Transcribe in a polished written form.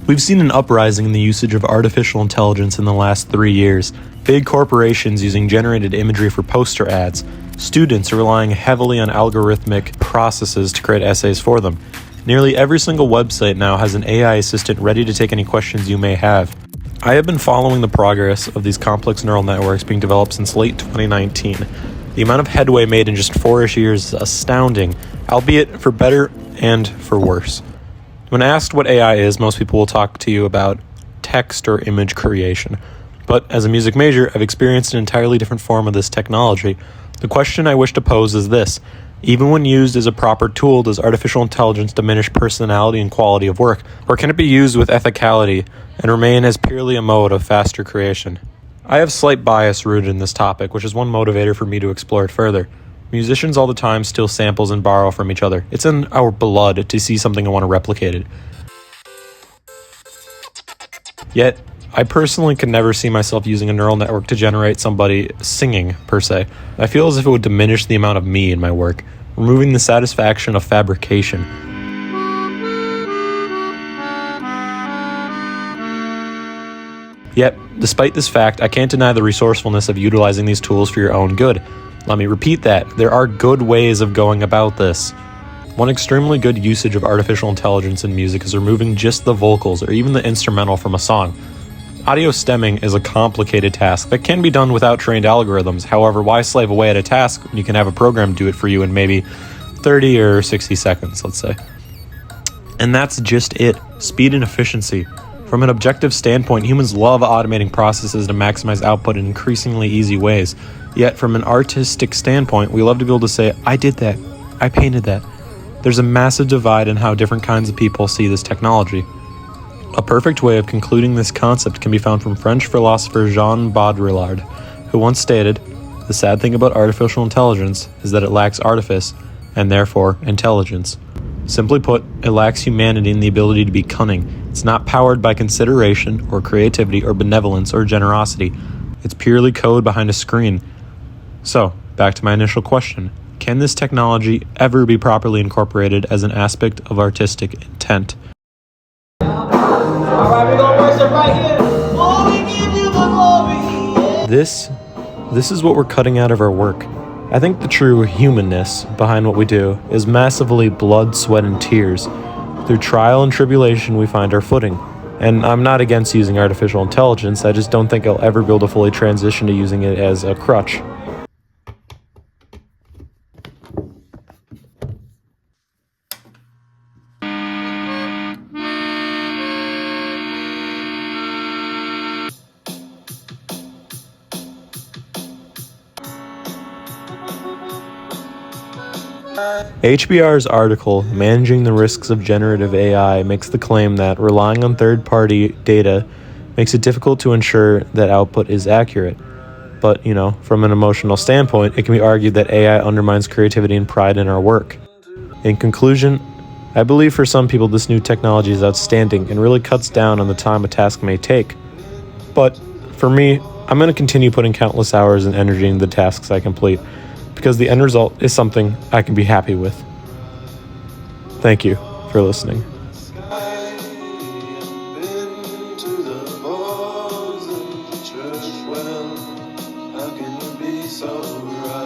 We've seen an uprising in the usage of artificial intelligence in the last 3 years. Big corporations using generated imagery for poster ads. Students are relying heavily on algorithmic processes to create essays for them. Nearly every single website now has an AI assistant ready to take any questions you may have. I have been following the progress of these complex neural networks being developed since late 2019. The amount of headway made in just 4-ish years is astounding, albeit for better and for worse. When asked what AI is, most people will talk to you about text or image creation. But as a music major, I've experienced an entirely different form of this technology. The question I wish to pose is this: even when used as a proper tool, does artificial intelligence diminish personality and quality of work? Or can it be used with ethicality and remain as purely a mode of faster creation? I have slight bias rooted in this topic, which is one motivator for me to explore it further. Musicians all the time steal samples and borrow from each other. It's in our blood to see something and want to replicate it. Yet, I personally could never see myself using a neural network to generate somebody singing, per se. I feel as if it would diminish the amount of me in my work, removing the satisfaction of fabrication. Yet, despite this fact, I can't deny the resourcefulness of utilizing these tools for your own good. Let me repeat that. There are good ways of going about this. One extremely good usage of artificial intelligence in music is removing just the vocals or even the instrumental from a song. Audio stemming is a complicated task that can be done without trained algorithms. However, why slave away at a task when you can have a program do it for you in maybe 30 or 60 seconds, let's say. And that's just it. Speed and efficiency. From an objective standpoint, humans love automating processes to maximize output in increasingly easy ways. Yet, from an artistic standpoint, we love to be able to say, I did that. I painted that. There's a massive divide in how different kinds of people see this technology. A perfect way of concluding this concept can be found from French philosopher Jean Baudrillard, who once stated, "The sad thing about artificial intelligence is that it lacks artifice, and therefore intelligence." Simply put, it lacks humanity and the ability to be cunning. It's not powered by consideration or creativity or benevolence or generosity. It's purely code behind a screen. So, back to my initial question. Can this technology ever be properly incorporated as an aspect of artistic intent? Alright, we're gonna worship right here. Oh, we give you the glory. Yeah. This is what we're cutting out of our work. I think the true humanness behind what we do is massively blood, sweat, and tears. Through trial and tribulation, we find our footing. And I'm not against using artificial intelligence, I just don't think I'll ever be able to fully transition to using it as a crutch. HBR's article, Managing the Risks of Generative AI, makes the claim that relying on third-party data makes it difficult to ensure that output is accurate. But, from an emotional standpoint, it can be argued that AI undermines creativity and pride in our work. In conclusion, I believe for some people this new technology is outstanding and really cuts down on the time a task may take. But, for me, I'm going to continue putting countless hours and energy into the tasks I complete, because the end result is something I can be happy with. Thank you for listening. How can you be so right?